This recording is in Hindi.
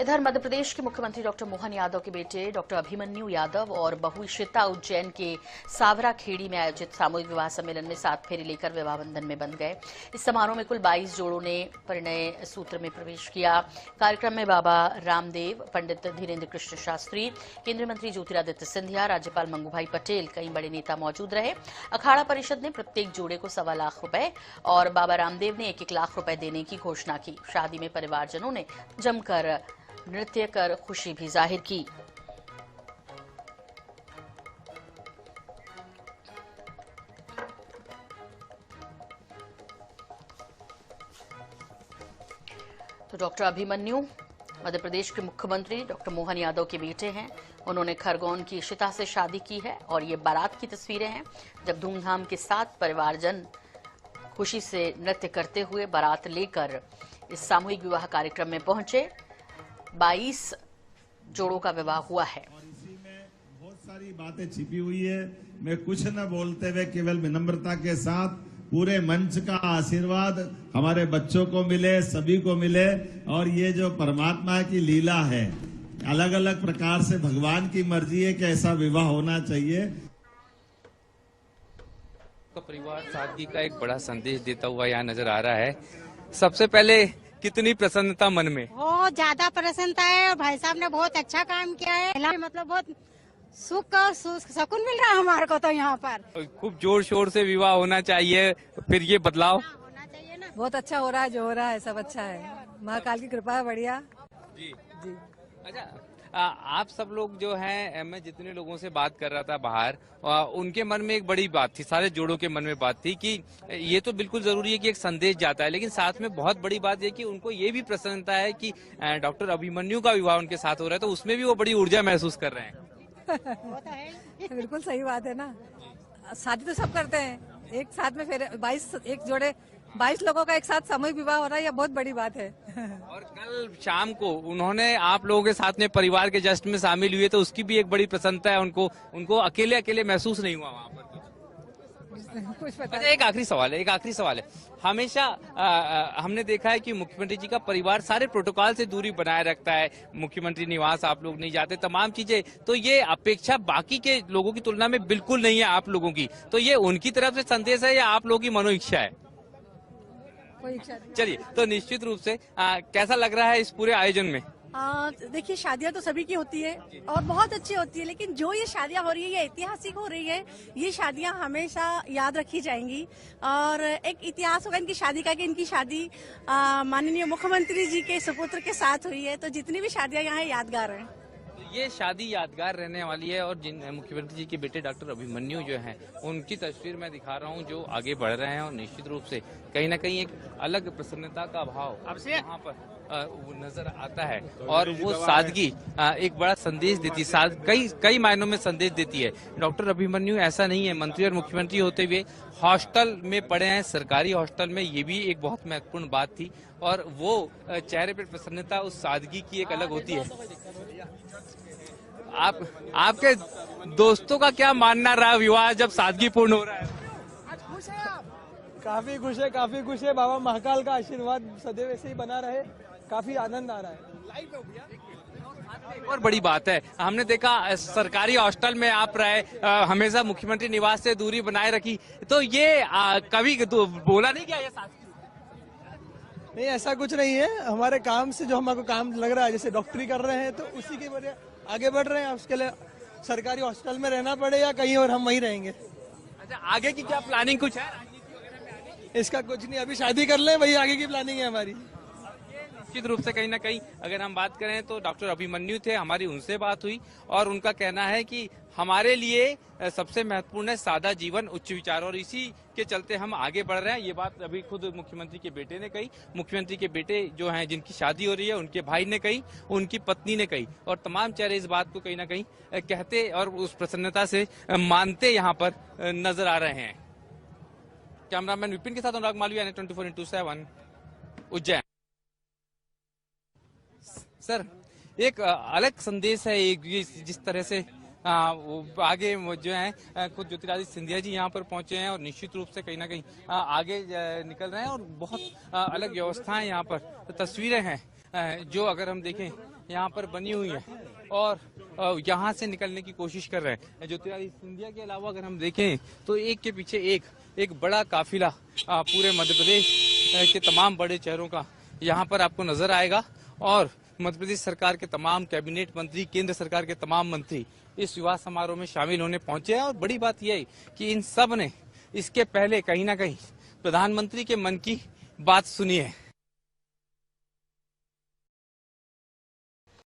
इधर मध्य प्रदेश के मुख्यमंत्री डॉक्टर मोहन यादव के बेटे डॉक्टर अभिमन्यु यादव और बहू इशिता उज्जैन के सावरा खेड़ी में आयोजित सामूहिक विवाह सम्मेलन में 7 फेरे लेकर विवाह बंधन में बंध गए। इस समारोह में कुल 22 जोड़ों ने परिणय सूत्र में प्रवेश किया। कार्यक्रम में बाबा रामदेव, पंडित धीरेन्द्र कृष्ण शास्त्री, केंद्रीय मंत्री ज्योतिरादित्य सिंधिया, राज्यपाल मंगूभाई पटेल, कई बड़े नेता मौजूद रहे। अखाड़ा परिषद ने प्रत्येक जोड़े को 1.25 लाख रुपए और बाबा रामदेव ने 1-1 लाख रुपए देने की घोषणा की। शादी में परिवारजनों ने जमकर नृत्य कर खुशी भी जाहिर की। तो डॉक्टर अभिमन्यु मध्य प्रदेश के मुख्यमंत्री डॉक्टर मोहन यादव के बेटे हैं। उन्होंने खरगोन की इशिता से शादी की है और ये बारात की तस्वीरें हैं जब धूमधाम के साथ परिवारजन खुशी से नृत्य करते हुए बारात लेकर इस सामूहिक विवाह कार्यक्रम में पहुंचे। 22 जोड़ों का विवाह हुआ है। और इसी में बहुत सारी बातें छिपी हुई है। मैं कुछ न बोलते हुए केवल विनम्रता के साथ पूरे मंच का आशीर्वाद हमारे बच्चों को मिले, सभी को मिले। और ये जो परमात्मा की लीला है, अलग अलग प्रकार से भगवान की मर्जी है कि ऐसा विवाह होना चाहिए। तो परिवार सादगी का एक बड़ा संदेश देता हुआ यहाँ नजर आ रहा है। सबसे पहले कितनी प्रसन्नता मन में? बहुत ज्यादा प्रसन्नता है और भाई साहब ने बहुत अच्छा काम किया है। मतलब बहुत सुख और सुकून मिल रहा है हमारे को तो यहाँ पर। खूब जोर शोर से विवाह होना चाहिए, फिर ये बदलाव होना चाहिए ना। बहुत अच्छा हो रहा है, जो हो रहा है सब अच्छा है। महाकाल की कृपा है, बढ़िया जी जी। अच्छा, आप सब लोग जो हैं, मैं जितने लोगों से बात कर रहा था बाहर, उनके मन में एक बड़ी बात थी, सारे जोड़ों के मन में बात थी कि ये तो बिल्कुल जरूरी है कि एक संदेश जाता है, लेकिन साथ में बहुत बड़ी बात है कि उनको ये भी प्रसन्नता है कि डॉक्टर अभिमन्यु का विवाह उनके साथ हो रहा है, तो उसमें भी वो बड़ी ऊर्जा महसूस कर रहे हैं। बिल्कुल सही बात है ना। शादी तो सब करते हैं, एक साथ में फिर 22 लोगों का एक साथ सामूहिक विवाह हो रहा है, यह बहुत बड़ी बात है। और कल शाम को उन्होंने आप लोगों के साथ में परिवार के जश्न में शामिल हुए, तो उसकी भी एक बड़ी प्रसन्नता है। उनको अकेले अकेले महसूस नहीं हुआ वहाँ पर कुछ पता। अच्छा, एक आखिरी सवाल है। हमेशा हमने देखा है कि मुख्यमंत्री जी का परिवार सारे प्रोटोकॉल से दूरी बनाए रखता है। मुख्यमंत्री निवास आप लोग नहीं जाते, तमाम चीजें, तो ये अपेक्षा बाकी के लोगों की तुलना में बिल्कुल नहीं है आप लोगों की। तो ये उनकी तरफ से संदेश है या आप लोगों की मनोइच्छा है? चलिए, तो निश्चित रूप से कैसा लग रहा है इस पूरे आयोजन में? देखिए, शादियां तो सभी की होती है और बहुत अच्छी होती है, लेकिन जो ये शादियां हो रही है ये ऐतिहासिक हो रही है। ये शादियां हमेशा याद रखी जाएंगी और एक इतिहास होगा इनकी शादी का कि इनकी शादी माननीय मुख्यमंत्री जी के सुपुत्र के साथ हुई है। तो जितनी भी शादियां यहाँ यादगार हैं। ये शादी यादगार रहने वाली है। और जिन मुख्यमंत्री जी के बेटे डॉक्टर अभिमन्यु जो हैं, उनकी तस्वीर मैं दिखा रहा हूं जो आगे बढ़ रहे हैं और निश्चित रूप से कहीं ना कहीं एक अलग प्रसन्नता का भाव वहाँ पर नजर आता है। और वो सादगी एक बड़ा संदेश देती है, कई मायनों में संदेश देती है। डॉक्टर अभिमन्यु ऐसा नहीं है, मंत्री और मुख्यमंत्री होते हुए हॉस्टल में पढ़े हैं, सरकारी हॉस्टल में, ये भी एक बहुत महत्वपूर्ण बात थी। और वो चेहरे पर प्रसन्नता उस सादगी की एक अलग होती है। आपके दोस्तों का क्या मानना रहा विवाह जब सादगी पूर्ण हो रहा है? काफी खुश है। बाबा महाकाल का आशीर्वाद सदैव ऐसे ही बना रहे। काफी आनंद आ रहा है। और बड़ी बात है, हमने देखा सरकारी हॉस्टल में आप रहे, हमेशा मुख्यमंत्री निवास से दूरी बनाए रखी, तो ये कभी बोला नहीं क्या ये सादगी? नहीं, ऐसा कुछ नहीं है। हमारे काम से जो हमारे काम लग रहा है, जैसे डॉक्टरी कर रहे हैं तो उसी के वजह आगे बढ़ रहे हैं। उसके लिए सरकारी हॉस्टल में रहना पड़े या कहीं और, हम वहीं रहेंगे। अच्छा, आगे की क्या प्लानिंग कुछ है? इसका कुछ नहीं, अभी शादी कर लें, वही आगे की प्लानिंग है हमारी। निश्चित रूप से कहीं ना कहीं अगर हम बात करें तो डॉक्टर अभिमन्यु थे, हमारी उनसे बात हुई और उनका कहना है कि हमारे लिए सबसे महत्वपूर्ण है सादा जीवन, उच्च विचार, और इसी के चलते हम आगे बढ़ रहे हैं। ये बात अभी खुद मुख्यमंत्री के बेटे ने कही, मुख्यमंत्री के बेटे जो हैं जिनकी शादी हो रही है उनके भाई ने कही, उनकी पत्नी ने कही, और तमाम चेहरे इस बात को कहीं ना कहीं कहते और उस प्रसन्नता से मानते यहाँ पर नजर आ रहे हैं। कैमरामैन विपिन के साथ अनुराग मालवीय, 24x7 उज्जैन। सर, एक अलग संदेश है, एक जिस तरह से आगे जो है खुद ज्योतिरादित्य सिंधिया जी यहाँ पर पहुंचे हैं और निश्चित रूप से कहीं ना कहीं आगे निकल रहे हैं और बहुत अलग व्यवस्थाएं यहाँ पर तस्वीरें हैं जो अगर हम देखें यहाँ पर बनी हुई है और यहाँ से निकलने की कोशिश कर रहे हैं। ज्योतिरादित्य सिंधिया के अलावा अगर हम देखें तो एक के पीछे एक बड़ा काफिला पूरे मध्य प्रदेश के तमाम बड़े शहरों का यहाँ पर आपको नजर आएगा और मध्य प्रदेश सरकार के तमाम कैबिनेट मंत्री, केंद्र सरकार के तमाम मंत्री इस विवाह समारोह में शामिल होने पहुंचे हैं। और बड़ी बात यह है कि इन सब ने इसके पहले कहीं ना कहीं प्रधानमंत्री के मन की बात सुनी है।